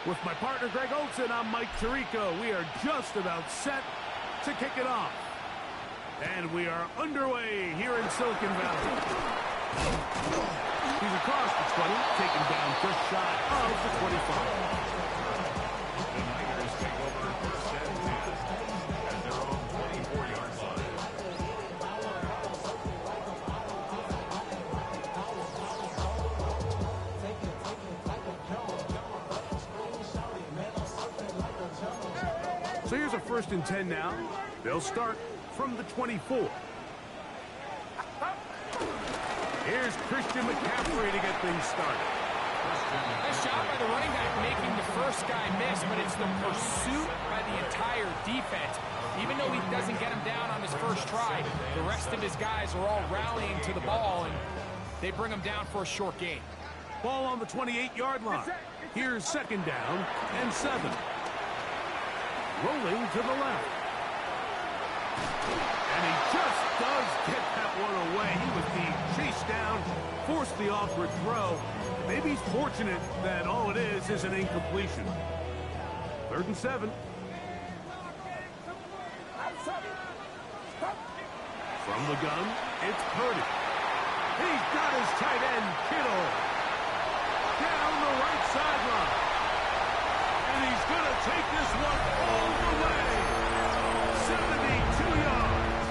With my partner Greg Olson, I'm Mike Tirico. We are just about set to kick it off. And we are underway here in Silicon Valley. He's across the 20, taken down just shy of the 25. The Niners take over first and 10 at their own 24-yard line. So here's a first and 10 now. They'll start from the 24. Here's Christian McCaffrey to get things started. Nice job by the running back making the first guy miss, but it's the pursuit by the entire defense. Even though he doesn't get him down on his first try, the rest of his guys are all rallying to the ball, and they bring him down for a short gain. Ball on the 28-yard line. Here's second down and 7. Rolling to the left. And he just does get that one away. He was being chased down, forced the awkward throw. Maybe he's fortunate that all it is an incompletion. 3rd and 7. From the gun, it's Purdy. He's got his tight end, Kittle, down the right sideline. And he's going to take this one all the way. 72 yards.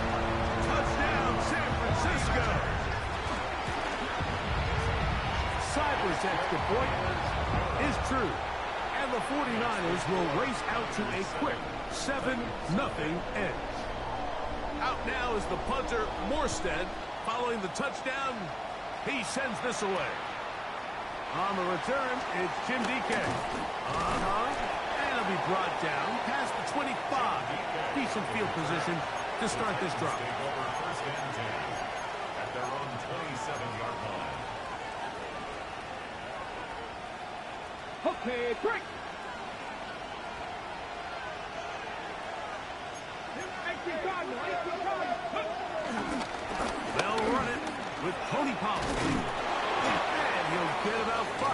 Touchdown, San Francisco. Cyber's extra point is true. And the 49ers will race out to a quick 7-0 edge. Out now is the punter, Morstead. Following the touchdown, he sends this away. On the return, it's Jim DK. And it'll be brought down past the 25. Decent field position to start this drive. Take over first and 10 at their own 27-yard line. Okay, break. They'll run it with Tony Pollard. And he'll get about 5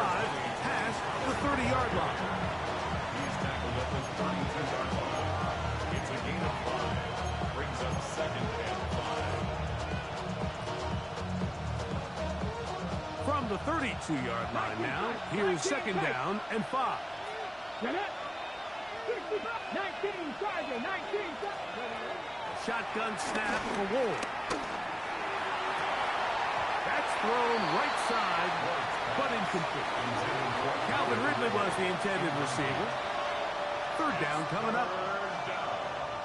past the 30-yard line. He's tackled at the 32-yard line. It's a gain of 5. Brings up second and 5. From the 32-yard line now, here's second down and 5. 19, Tiger, 19. Shotgun snap for Ward. That's thrown right side, but incomplete. Calvin Ridley was the intended receiver. 3rd down coming up.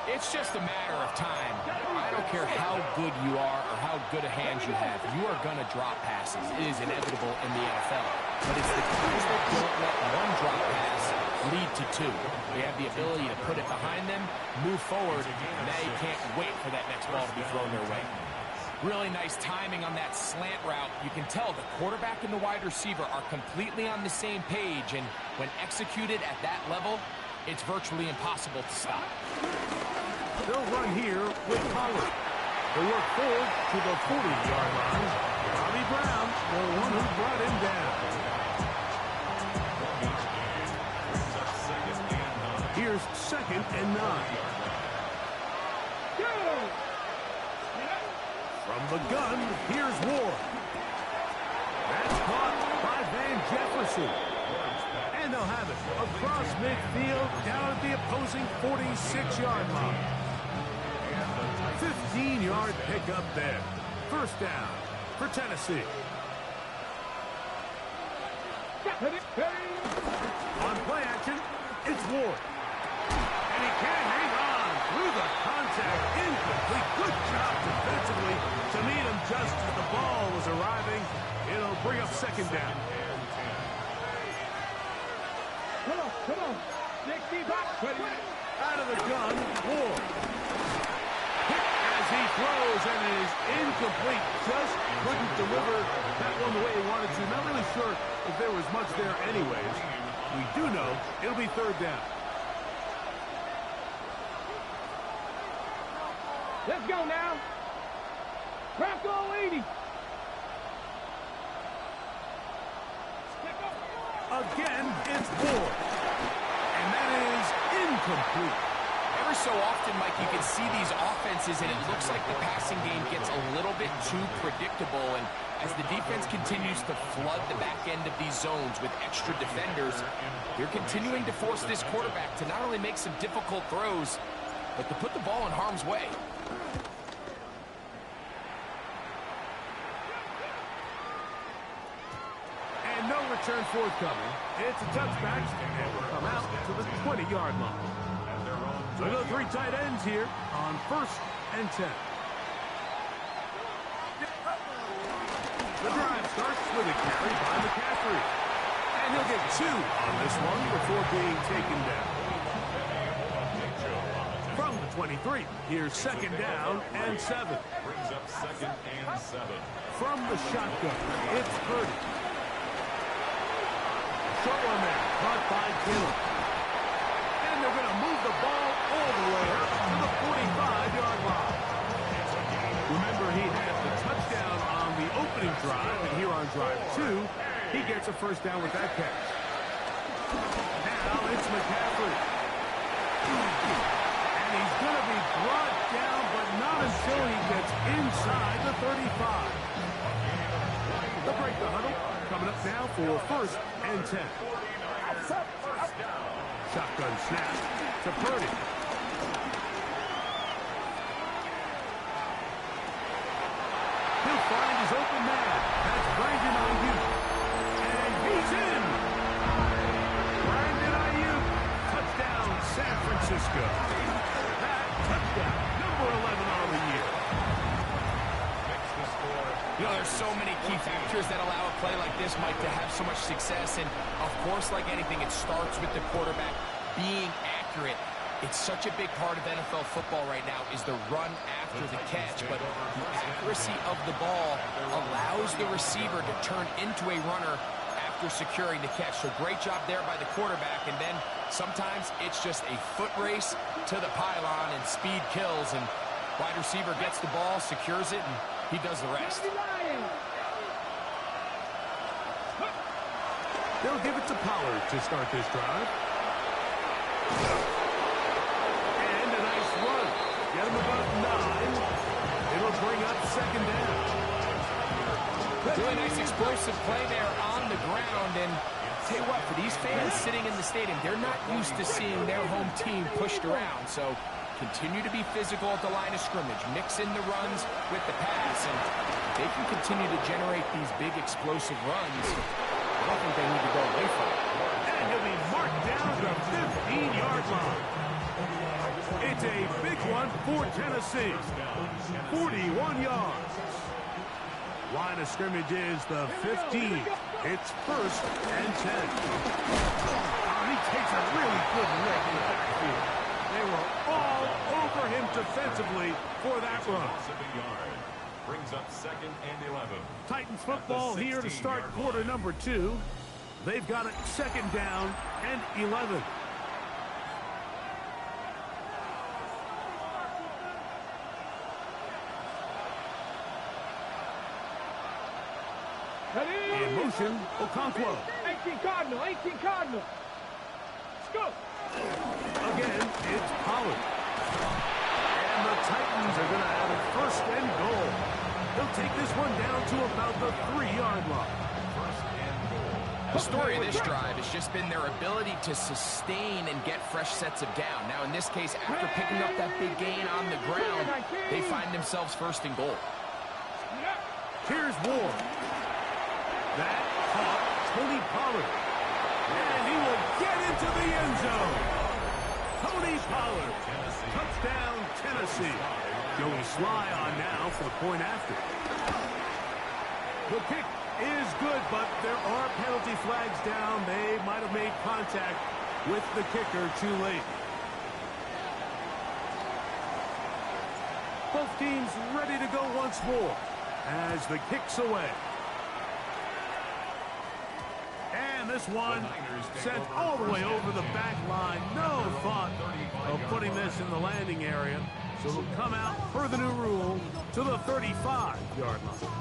It's just a matter of time. I don't care how good you are or how good a hand you have. You are going to drop passes. It is inevitable in the NFL. But it's the guys that don't let one drop pass lead to 2. They have the ability to put it behind them, move forward, and now you can't wait for that next ball to be thrown their way. Really nice timing on that slant route. You can tell the quarterback and the wide receiver are completely on the same page, and when executed at that level, it's virtually impossible to stop. They'll run here with Pollard. They work forward to the 40-yard line. Bobby Brown, the one who brought him down. Here's second and 9. From the gun, here's Ward. That's caught by Van Jefferson. And they'll have it across midfield down at the opposing 46-yard line. 15-yard pickup there. First down for Tennessee. On play action, it's Ward. And he can't hang on through the contact. Incomplete. Good job defensively to meet him just as the ball was arriving. It'll bring up second down. Come on. 60 back. Out of the gun, Ward. Hit as he throws, and it is incomplete. Just couldn't deliver that one the way he wanted to. Not really sure if there was much there anyways. We do know it'll be 3rd down. Let's go now. Bronco 80. Again, it's Ward. complete. Every so often, Mike, you can see these offenses, and it looks like the passing game gets a little bit too predictable. And as the defense continues to flood the back end of these zones with extra defenders, they're continuing to force this quarterback to not only make some difficult throws, but to put the ball in harm's way. And no return forthcoming. It's a touchback, and will come out to the 20-yard line. So the three tight ends here on 1st and 10. The drive starts with a carry by McCaffrey. And he'll get 2 on this one before being taken down. From the 23, here's 2nd down and 7. Brings up 2nd and 7. From the shotgun, it's Purdy. Short one there, caught by Kittle. And they're going to move the ball all the way up to the 45-yard line. Remember, he had the touchdown on the opening drive, and here on drive 2, he gets a first down with that catch. Now it's McCaffrey. And he's going to be brought down, but not until he gets inside the 35. They'll break the huddle. Coming up now for 1st and 10. Shotgun snap to Purdy. He'll find his open man. That's Brandon Ayuk. And he's in. Brandon Ayuk. Touchdown, San Francisco. That touchdown, number 11 on the year. You know, there's so many key factors that allow a play like this, Mike, to have so much success. And, of course, like anything, it starts with the quarterback being accurate. It's such a big part of NFL football right now is the run after the catch. But the accuracy of the ball allows the receiver to turn into a runner after securing the catch. So great job there by the quarterback. And then sometimes it's just a foot race to the pylon and speed kills. And wide receiver gets the ball, secures it, and he does the rest. They'll give it to Pollard to start this drive. And a nice run. Get him about 9. It'll bring up 2nd down. Really nice explosive play there on the ground. And tell you what, for these fans sitting in the stadium, they're not used to seeing their home team pushed around. So continue to be physical at the line of scrimmage. Mix in the runs with the pass. And they can continue to generate these big explosive runs. I don't think they need to go away from it. And he'll be marked down the 15-yard line. It's a big one for Tennessee. 41 yards. Line of scrimmage is the 15. It's 1st and 10. Oh, he takes a really good look in the backfield. They were all over him defensively for that run. Brings up 2nd and 11. Titans football here to start quarter number 2. They've got it 2nd down and 11. In motion, Okonkwo. 18 Cardinal, 18 Cardinal. Let's go. Again, it's Pollard. And the Titans are going to have it 1st and goal. They'll take this one down to about the 3-yard line. The story of this drive has just been their ability to sustain and get fresh sets of down. Now, in this case, after picking up that big gain on the ground, they find themselves 1st and goal. Here's Ward. That caught Tony Pollard. And he will get into the end zone. Tony Pollard. Touchdown, Tennessee. Joey Sly on now for the point after. The kick is good, but there are penalty flags down. They might have made contact with the kicker too late. Both teams ready to go once more as the kick's away. And this one sent all the way over the back line. No thought of putting this in the landing area. So it'll come out per the new rule to the 35-yard line.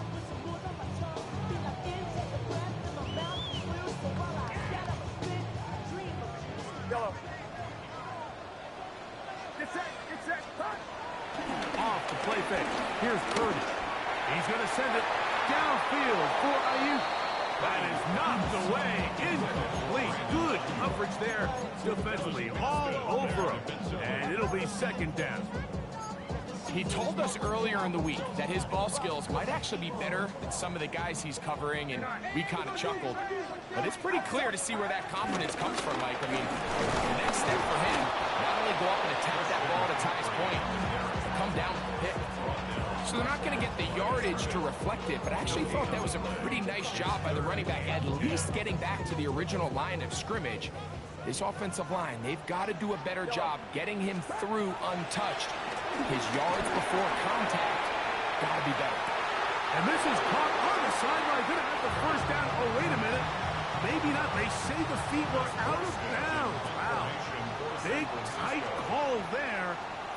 send it downfield for Ayuk. That is knocked away, incomplete. Good coverage there defensively, all over him. And it'll be second down. He told us earlier in the week that his ball skills might actually be better than some of the guys he's covering, and we kind of chuckled. But it's pretty clear to see where that confidence comes from, Mike. I mean, the next step for him, not only go up and attack that ball at its highest point, but come down with the pick. So they're not going to get the yardage to reflect it, but I actually thought that was a pretty nice job by the running back, at least getting back to the original line of scrimmage. This offensive line, they've got to do a better job getting him through untouched. His yards before contact got to be better. And this is caught on the sideline. Going to have the first down. Oh, wait a minute. Maybe not. They say the feet were out of bounds. Wow. Big, tight call there.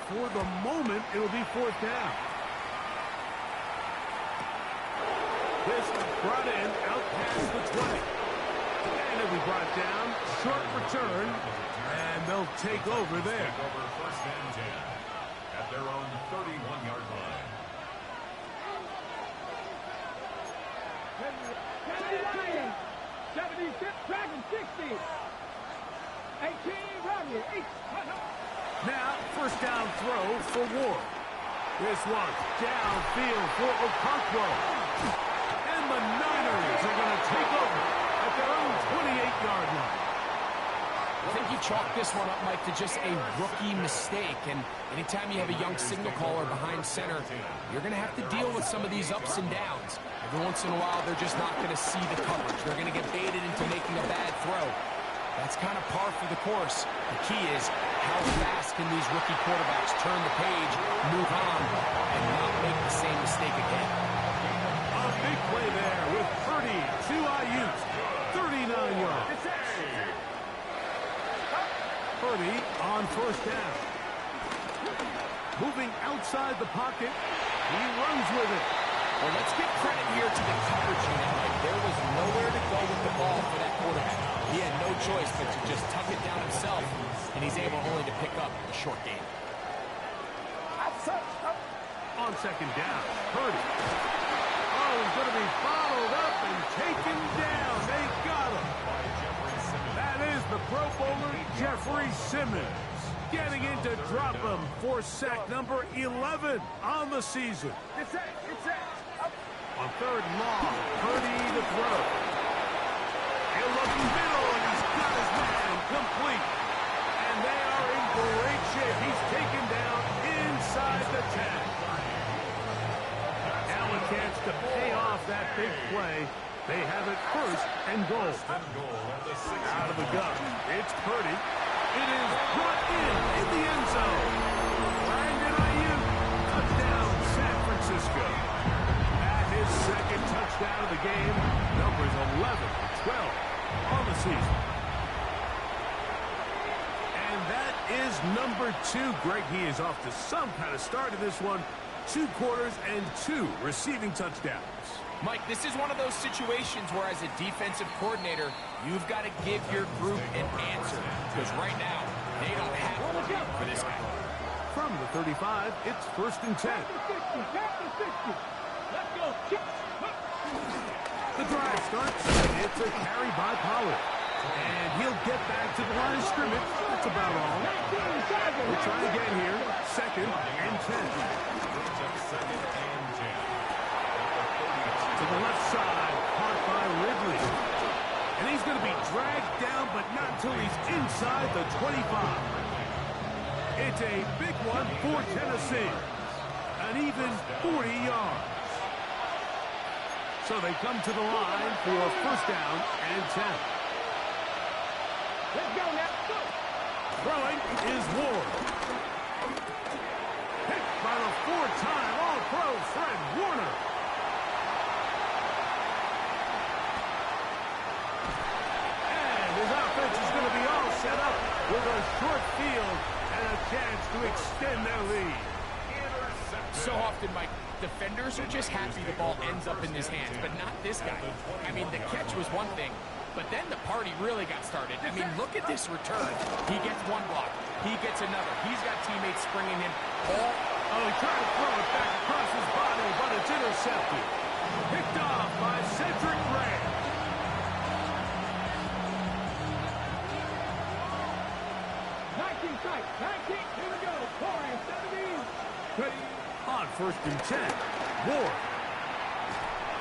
For the moment, it'll be fourth down. This brought in out past the 20. And it'll be brought down. Short return. And they'll take over there. Take over first and 10 at their own 31-yard line. 76, Dragon 60. 18, Romney, 8. Now, first down throw for Ward. This one downfield for Okonkwo. And the Niners are going to take over at their own 28-yard line. I think you chalk this one up, Mike, to just a rookie mistake. And anytime you have a young signal caller behind center, you're going to have to deal with some of these ups and downs. Every once in a while, they're just not going to see the coverage. They're going to get baited into making a bad throw. That's kind of par for the course. The key is how fast can these rookie quarterbacks turn the page, move on, and not make the same mistake again. A big play there with Purdy to Ayuk. 39 yards. Purdy on first down. Moving outside the pocket. He runs with it. Well, let's give credit here to the coverage unit. Like, there was nowhere to go with the ball for that quarterback. He had no choice but to just tuck it down himself, and he's able only to pick up a short gain. On second down, Purdy. Oh, he's going to be followed up and taken down. They got him. That is the Pro Bowler, Jeffrey Simmons, getting in to drop him for sack number 11 on the season. It's it. On third and long, Purdy to throw. He'll look middle, and he's got his man complete. And they are in great shape. He's taken down inside the 10. Now a chance to pay off that big play. They have it first and goal. Out of the gun, it's Purdy. It is brought in the end zone. Brandon Ayuk, touchdown, San Francisco. His second touchdown of the game, numbers 11-12 on the season. And that is number 2. Greg, he is off to some kind of start in this one. 2 quarters and 2 receiving touchdowns. Mike, this is one of those situations where, as a defensive coordinator, you've got to give your group an answer. Because right now, they don't have to for this guy. From the 35, it's first and 10. Let's go. The drive starts. It's a carry by Pollard. And he'll get back to the line of scrimmage. That's about all. We'll try again here. Second and 10. To the left side, caught by Ridley. And he's going to be dragged down, but not until he's inside the 25. It's a big one for Tennessee. An even 40 yards. So they come to the line for first down and 10. Let's go now. Throwing is Ward. Picked by the 4-time All-Pro Fred Warner. And his offense is going to be all set up with a short field and a chance to extend their lead. So often, Mike, defenders are just happy the ball ends up in his hands, but not this guy. I mean, the catch was one thing, but then the party really got started. I mean, look at this return. He gets one block. He gets another. He's got teammates springing him all. Oh, he tried to throw it back across his body, but it's intercepted. Picked off by Cedric Gray. Tight. 19. Here we go. Corey, 17. On 1st and 10. Ward.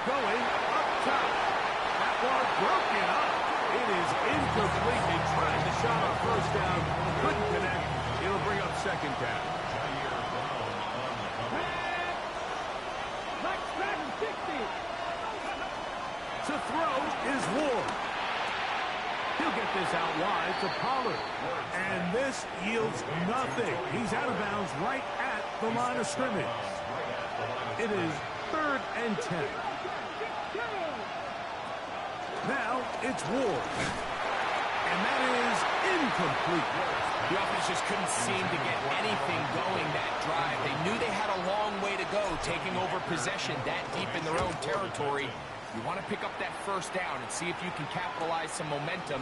Going up top. That one broken up. It is incomplete. They tried the shot on 1st down. Couldn't connect. It'll bring up 2nd down. To throw is Ward. He'll get this out wide to Pollard. And this yields nothing. He's out of bounds right at the line of scrimmage. It is 3rd and 10. Now it's Ward. And that is incomplete. The offense just couldn't seem to get anything going that drive. They knew they had a long way to go, taking over possession that deep in their own territory. You want to pick up that 1st down and see if you can capitalize some momentum.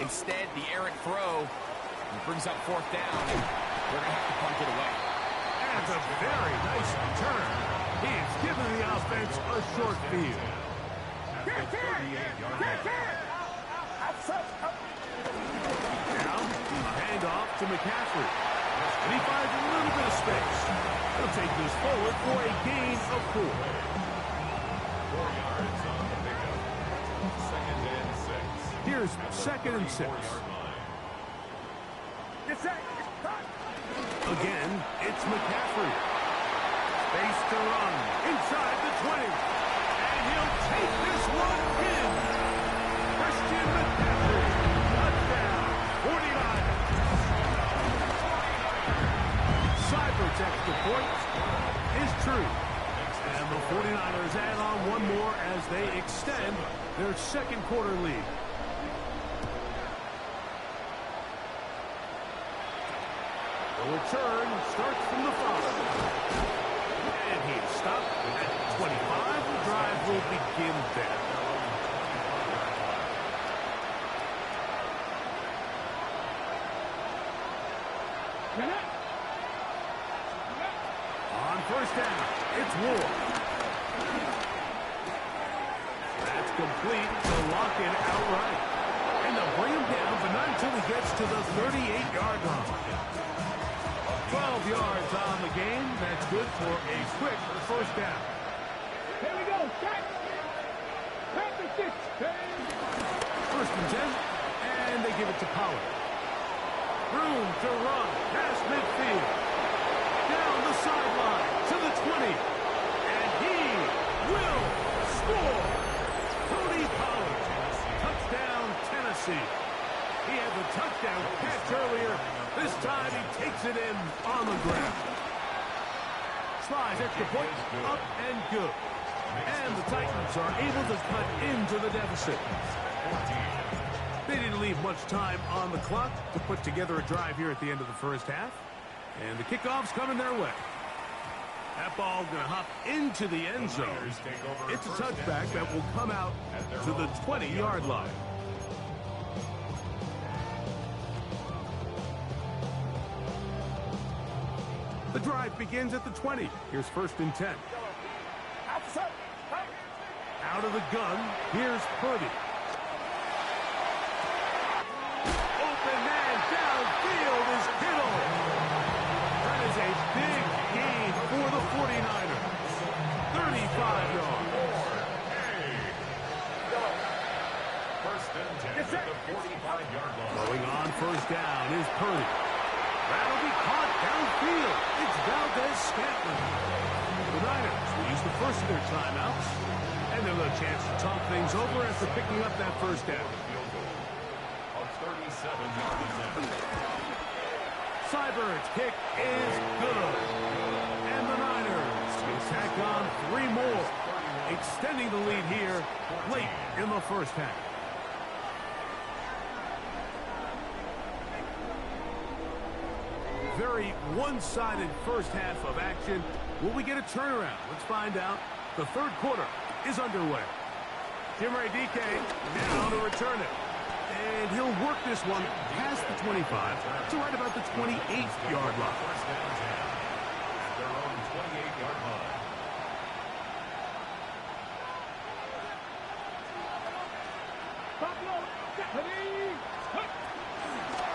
Instead, the errant throw brings up 4th down, and they're going to have to punt it away. That's a very nice return. He's given the offense a short field. Now, a handoff to McCaffrey. And he finds a little bit of space. He'll take this forward for a gain of 4. 4 yards on the pickup. 2nd and 6. Here's 2nd and 6. Again, it's McCaffrey. Space to run inside the 20. And he'll take this one in. Christian McCaffrey. Touchdown. 49. Cyber's extra point is true. And the 49ers add on one more as they extend their 2nd quarter lead. The return starts from the 5. And he's stopped at 25. The drive will begin there. On 1st down, it's Ward. That's complete to lock it outright. And they'll bring him down, but not until he gets to the 38-yard line. 12 yards on the game. That's good for a quick 1st down. Here we go. Set. Packers 6. 1st and 10. And they give it to Pollard. Room to run past midfield. Down the sideline to the 20. And he will score. Cody Pollard. Touchdown, Tennessee. He had the touchdown catch earlier. This time he takes it in on the ground. Slides extra point, up and good. And the Titans are able to cut into the deficit. They didn't leave much time on the clock to put together a drive here at the end of the 1st half. And the kickoff's coming their way. That ball going to hop into the end zone. It's a touchback that will come out to the 20-yard line. The drive begins at the 20. Here's 1st and 10. Out of the gun, here's Purdy. Open man downfield is Kittle. That is a big gain for the 49ers. 35 yards. 1st and 10 at the 45-yard line. Going on 1st down is Purdy. That'll be caught downfield. It's Valdez-Scantling. The Niners will use the first of their timeouts, and they'll have a chance to talk things over after picking up that 1st down. Of 37 yards. Cyber's kick is good. And the Niners will tack on 3 more, extending the lead here late in the 1st half. Very one-sided 1st half of action. Will we get a turnaround? Let's find out. The 3rd quarter is underway. Jimmy DK now to return it. And he'll work this one past the 25 to right about the 28-yard line. First down 10. Their own 28-yard line.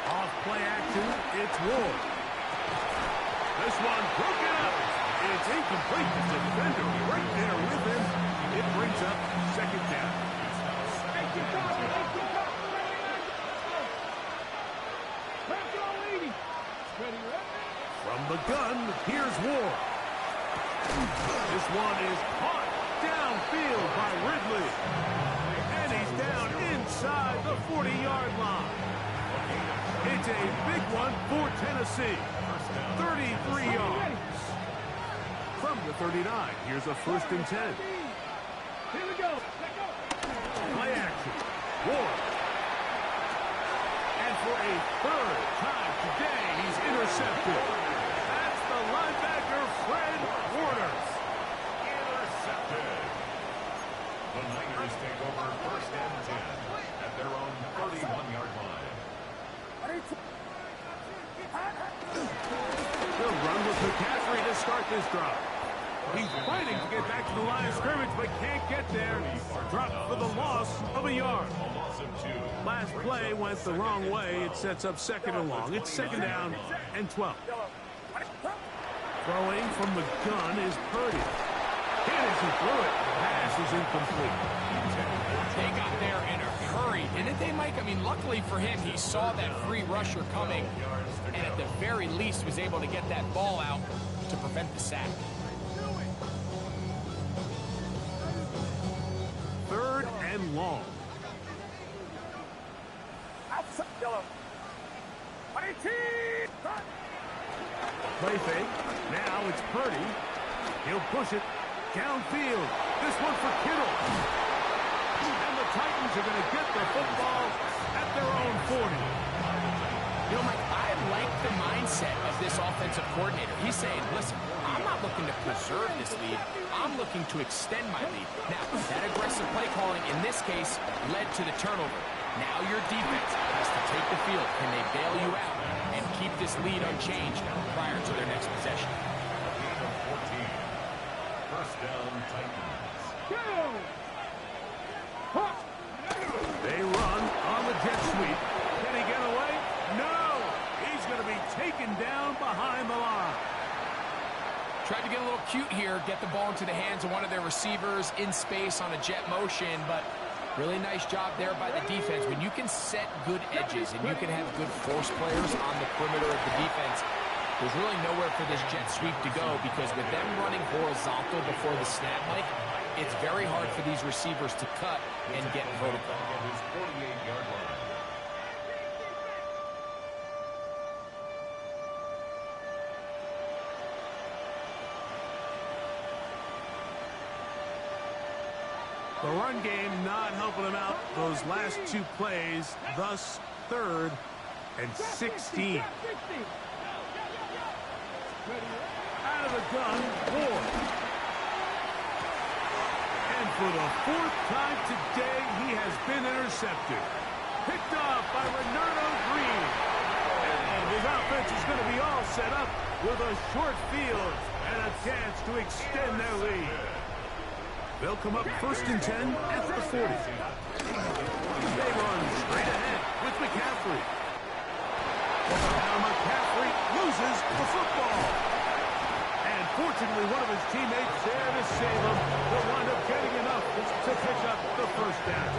Off play action, it's Ward. This one broken up. It's incomplete. The defender right there with him. It brings up second down. From the gun, here's Ward. This one is caught downfield by Ridley. And he's down inside the 40-yard line. It's a big one for Tennessee. 33 yards. From the 39, here's a 1st and 10. Here we go. Play action. Ward. And for a 3rd time today, he's intercepted. That's the linebacker, Fred Warner. Intercepted. The Niners take over 1st and 10 at their own 31-yard line. They'll run with McCaffrey to start this drive. He's fighting to get back to the line of scrimmage, but can't get there. Dropped for the loss of a yard. A loss of 2. Last play went the wrong way. It sets up 2nd and long. It's 2nd down and 12. Throwing from the gun is Purdy. Hit as he threw it. Pass is incomplete. They got there in a hurry, didn't they, Mike? I mean, luckily for him, he saw that free rusher coming, and at the very least was able to get that ball out to prevent the sack. 3rd and long. Play fake. Now it's Purdy. He'll push it downfield. This one for Kittle. And the Titans are going to get the football at their own 40. You know, Mike, I like the mindset of this offensive coordinator. He's saying, listen, I'm not looking to preserve this lead. I'm looking to extend my lead. Now, that aggressive play calling in this case led to the turnover. Now your defense has to take the field. Can they bail you out and keep this lead unchanged prior to their next possession? Gain of 14. 1st down, Titans. They run on the jet sweep. Can he get away? No! He's going to be taken down behind the line. Tried to get a little cute here, get the ball into the hands of one of their receivers in space on a jet motion, but really nice job there by the defense. When you can set good edges and you can have good force players on the perimeter of the defense, there's really nowhere for this jet sweep to go, because with them running horizontal before the snap, Mike, it's very hard for these receivers to cut and get vertical. At his 48-yard line. The run game not helping him out those last 2 plays, thus 3rd and 16. Out of the gun, Ward. And for the 4th time today, he has been intercepted. Picked off by Renardo Green. And his offense is going to be all set up with a short field and a chance to extend their lead. They'll come up 1st and 10 at the 40. They run straight ahead with McCaffrey. Now McCaffrey loses the football. And fortunately, one of his teammates there to save him. They'll wind up getting enough to pick up the 1st down.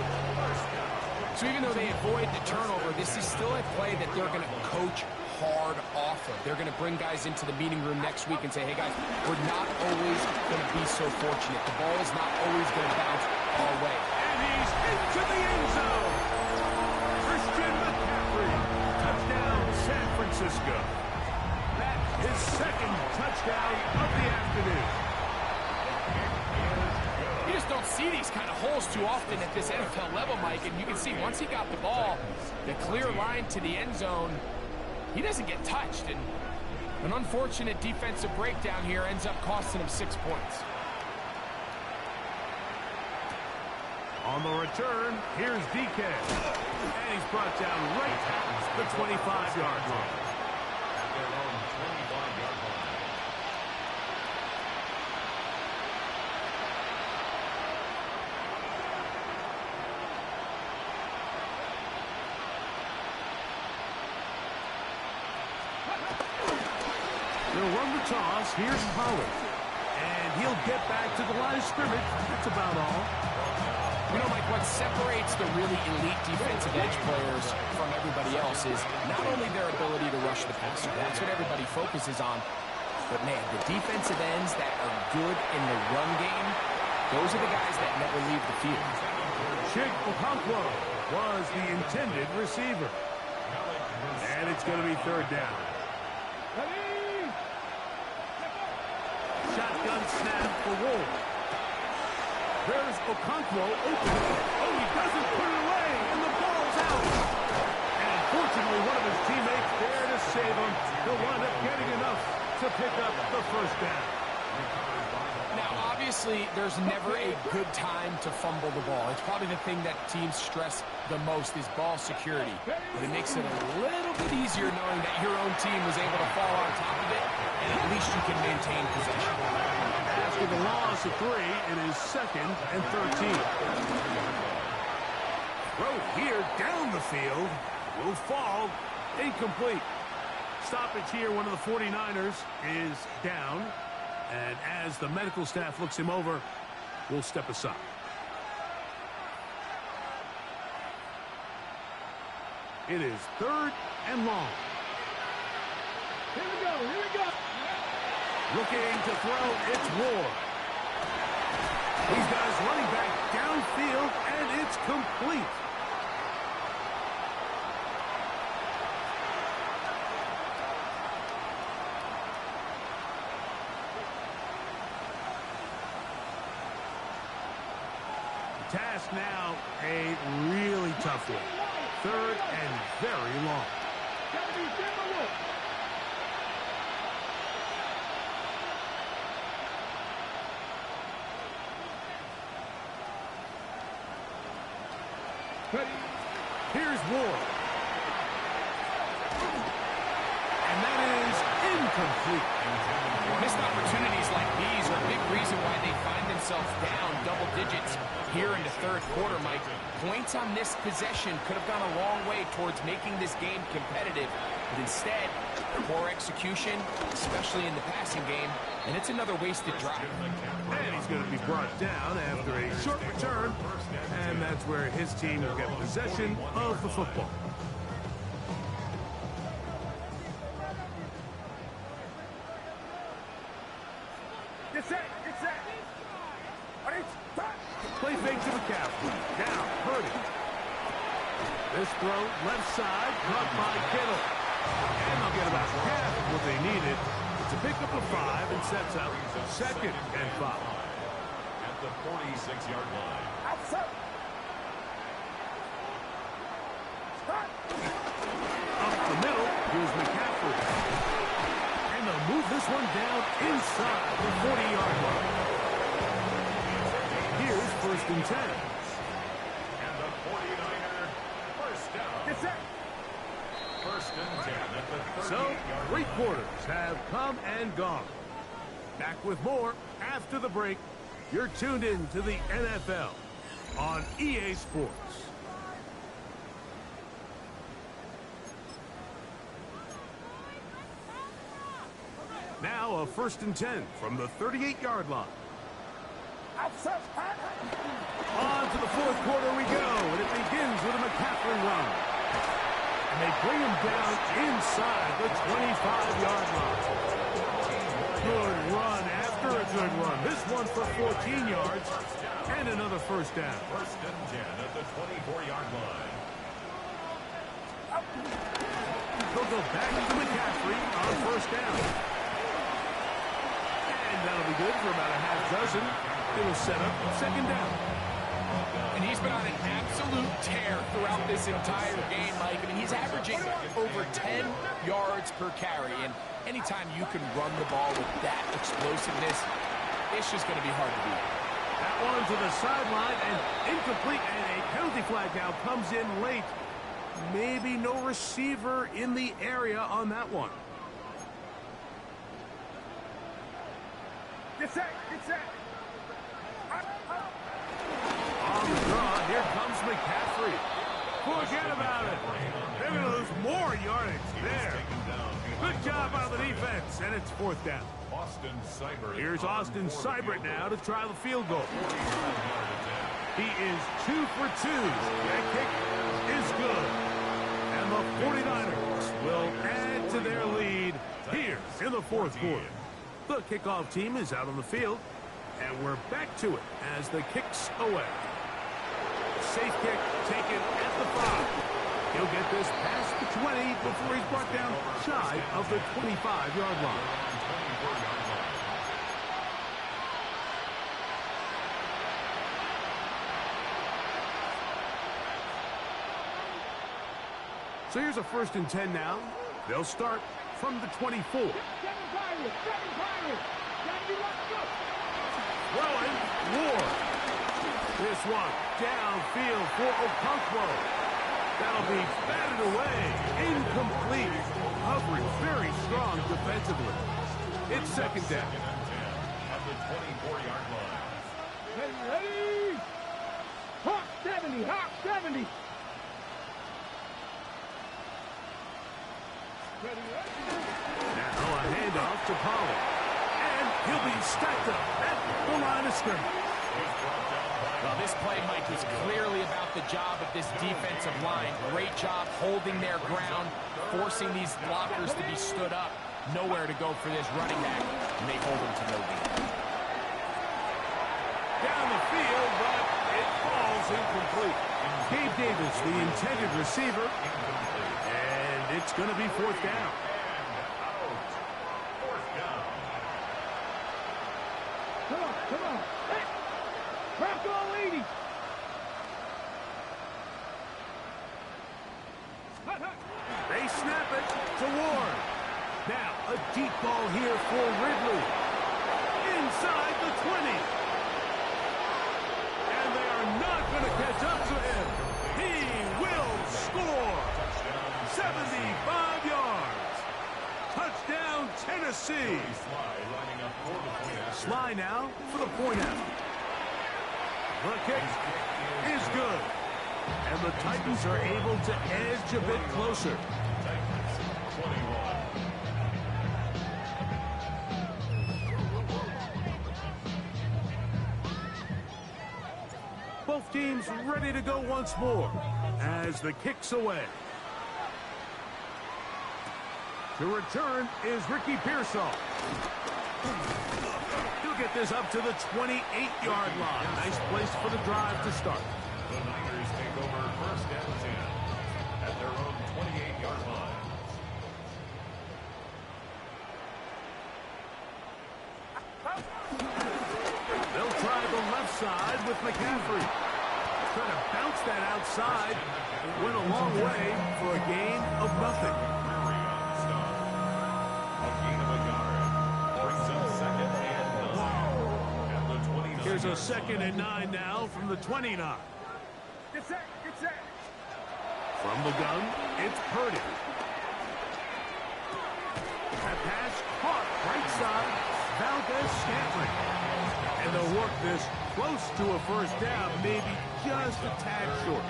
So even though they avoid the turnover, this is still a play that they're going to coach hard off of. They're going to bring guys into the meeting room next week and say, hey guys, we're not always going to be so fortunate. The ball is not always going to bounce our way. And he's into the end zone. Christian McCaffrey. Touchdown, San Francisco. That's his 2nd touchdown of the afternoon. You just don't see these kind of holes too often at this NFL level, Mike. And you can see once he got the ball, the clear line to the end zone, he doesn't get touched. And an unfortunate defensive breakdown here ends up costing him 6 points. On the return, here's DK. And he's brought down right at the 25-yard line. At their own 25-yard line. They'll run the toss. Here's Pollard. And he'll get back to the line of scrimmage. That's about all. You know, Mike, what separates the really elite defensive edge players from everybody else is not only their ability to rush the passer. That's what everybody focuses on. But, man, the defensive ends that are good in the run game, those are the guys that never leave the field. Chig Okonkwo was the intended receiver. And it's going to be third down. Shotgun snap for Wolf. There's Okonkwo open. Oh, he doesn't put it away, and the ball's out. And fortunately, one of his teammates there to save him. He'll wind up getting enough to pick up the first down. Now, obviously, there's never a good time to fumble the ball. It's probably the thing that teams stress the most is ball security. But it makes it a little bit easier knowing that your own team was able to fall on top of it, and at least you can maintain possession. After the loss of 3, it is 2nd and 13. Throw here down the field. Will fall. Incomplete. Stoppage here. One of the 49ers is down. And as the medical staff looks him over, we'll step aside. It is 3rd and long. Here we go, here we go. Looking to throw, it's Ward. He's got his running back downfield, and it's complete. The task now, a really tough one. 3rd and very long. Gotta be Timberwolves. Here's Ward. And that is incomplete. Missed opportunities like these are a big reason why they find themselves down double digits here in the 3rd quarter, Mike. Points on this possession could have gone a long way towards making this game competitive. But instead, poor execution, especially in the passing game, and it's another wasted drive. And he's going to be brought down after a short return, and that's where his team will get possession of the football. Play fake to McCaffrey. Down, Purdy. This throw, left side, caught by Kittle. And they'll get about half of what they needed. It's a pickup of 5 and sets up 2nd and 5. At the 46-yard line. Up the middle, here's McCaffrey. And they'll move this one down inside the 40-yard line. Here's 1st and 10. And the 49er first down. 1st and 10 at the 38-yard So, line. 3 quarters have come and gone. Back with more after the break. You're tuned in to the NFL on EA Sports. Now a 1st and 10 from the 38-yard line. On to the 4th quarter we go, and it begins with a McCaffrey run. And they bring him down inside the 25-yard line. Good run after a good run. This one for 14 yards and another 1st down. 1st and 10 at the 24-yard line. They'll go back to McCaffrey on 1st down. And that'll be good for about a half dozen. It'll set up 2nd down. And he's been on an absolute tear throughout this entire game, Mike. I mean, he's averaging over 10 yards per carry. And anytime you can run the ball with that explosiveness, it's just going to be hard to beat. That one to the sideline and incomplete. And a penalty flag now comes in late. Maybe no receiver in the area on that one. Get set, get set. On the draw, here comes McCaffrey. For Forget about it. They're going to lose more yardage there. Good job on the defense, and it's fourth down. Here's Austin Seibert now to try the field goal. He is 2 for 2. That kick is good. And the 49ers will add to their lead here in the fourth quarter. The kickoff team is out on the field, and we're back to it as the kick's away. Safe kick taken at the 5. He'll get this past the 20 before he's brought down shy of the 25-yard line. So here's a 1st and 10 now. They'll start from the 24. Throwing, Ward. This one downfield for Okonkwo. That'll be batted away. Incomplete. Coverage very strong defensively. It's 2nd down. At the 24-yard line. Ready? Hawk 70, Hawk 70. Now a handoff to Pollard. And he'll be stacked up at the line of scrimmage. Well, this play, Mike, was clearly about the job of this defensive line. Great job holding their ground, forcing these blockers to be stood up. Nowhere to go for this running back, and they hold him to no gain. Down the field, but it falls incomplete. Gabe Davis, the intended receiver. And it's going to be 4th down. Come on. Hey, rock on, lady. They snap it to Ward. Now a deep ball here for Ridley. Inside the 20. And they are not going to catch up to him. He will score. 75 yards. Touchdown, Tennessee. Sly now for the point out. The kick is good. And the Titans are able to edge a bit closer. Both teams ready to go once more as the kick's away. To return is Ricky Pearsall. He'll get this up to the 28-yard line. Nice place for the drive to start. The Niners take over 1st and 10 at their own 28-yard line. They'll try the left side with McCaffrey. Trying to bounce that outside. It went a long way for a gain of nothing. Here's a 2nd and 9 now from the 29. Get set. From the gun, it's Purdy. That pass caught right side, Valdez-Scantling. And they'll work this close to a 1st down, maybe just a tad short.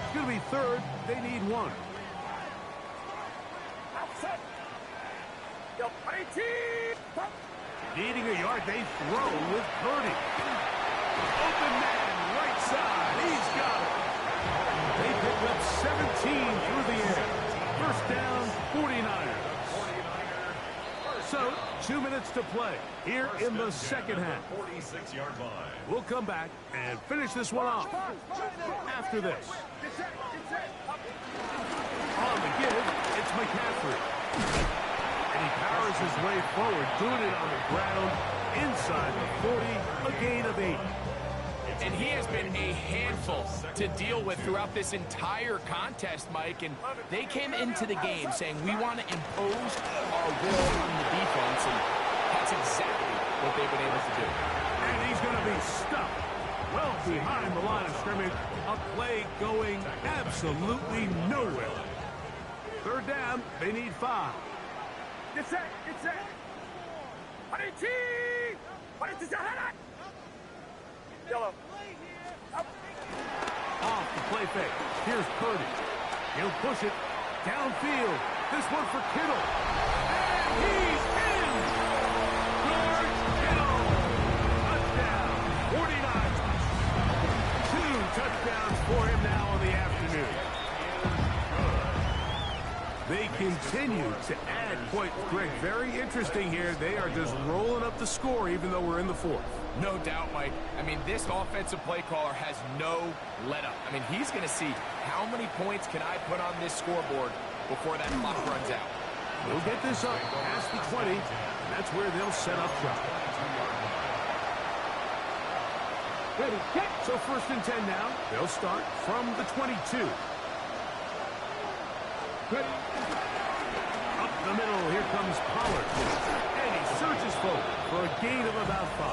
It's going to be 3rd. They need 1. Needing a yard, they throw with Purdy. Open man, right side. He's got it. They picked up 17 through the air. 1st down, 49ers. So, 2 minutes to play here in the 2nd half. 46-yard line. We'll come back and finish this one off after this. On the give, it's McCaffrey. And he powers his way forward, doing it on the ground, inside the 40, a gain of 8. And he has been a handful to deal with throughout this entire contest, Mike. And they came into the game saying, we want to impose our will on the defense. And that's exactly what they've been able to do. And he's going to be stuck well behind the line of scrimmage. A play going absolutely nowhere. 3rd down, they need 5. Get set. Yellow. Off the play fake. Here's Purdy. He'll push it downfield. This one for Kittle. And he's in! George Kittle! Touchdown. 49ers. 2 touchdowns for him now on the afternoon. They continue to add points. Greg, very interesting here. They are just rolling up the score even though we're in the fourth. No doubt, Mike. I mean, this offensive play caller has no let-up. I mean, he's going to see how many points can I put on this scoreboard before that clock runs out. They'll get this up past the 20, and that's where they'll set up shop. Ready, kick. So 1st and 10 now. They'll start from the 22. Ready. Up the middle, here comes Pollard. And he surges forward for a gain of about 5.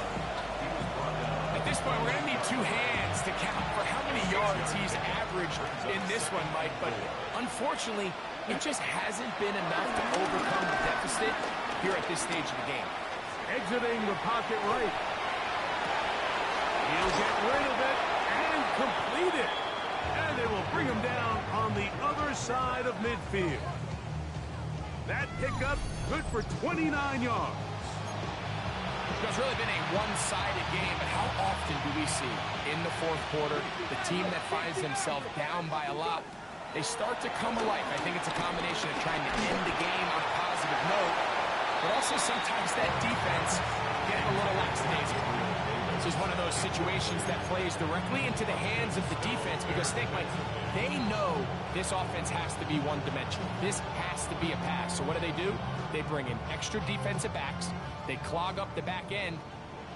At this point, we're going to need 2 hands to count for how many yards he's averaged in this one, Mike. But unfortunately, it just hasn't been enough to overcome the deficit here at this stage of the game. Exiting the pocket right. He'll get rid of it and complete it. And they will bring him down on the other side of midfield. That pickup good for 29 yards. It's really been a one-sided game, but how often do we see in the fourth quarter the team that finds themselves down by a lot, they start to come alive. I think it's a combination of trying to end the game on a positive note, but also sometimes that defense getting a little lackadaisical. This is one of those situations that plays directly into the hands of the defense because think, Mike, they know this offense has to be one-dimensional. This has to be a pass. So what do? They bring in extra defensive backs. They clog up the back end.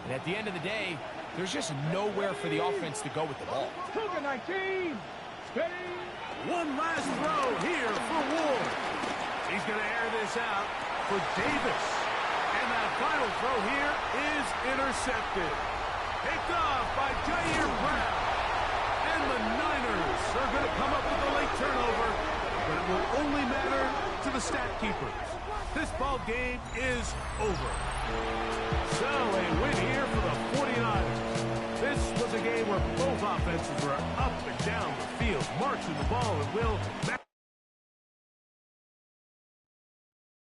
And at the end of the day, there's just nowhere for the offense to go with the ball. 19. Steady. One last throw here for Ward. He's going to air this out for Davis. And that final throw here is intercepted. Picked off by Jair Brown. And the Niners are going to come up with a late turnover, but it will only matter to the stat keepers. This ball game is over. So a win here for the 49ers. This was a game where both offenses were up and down the field, marching the ball, and will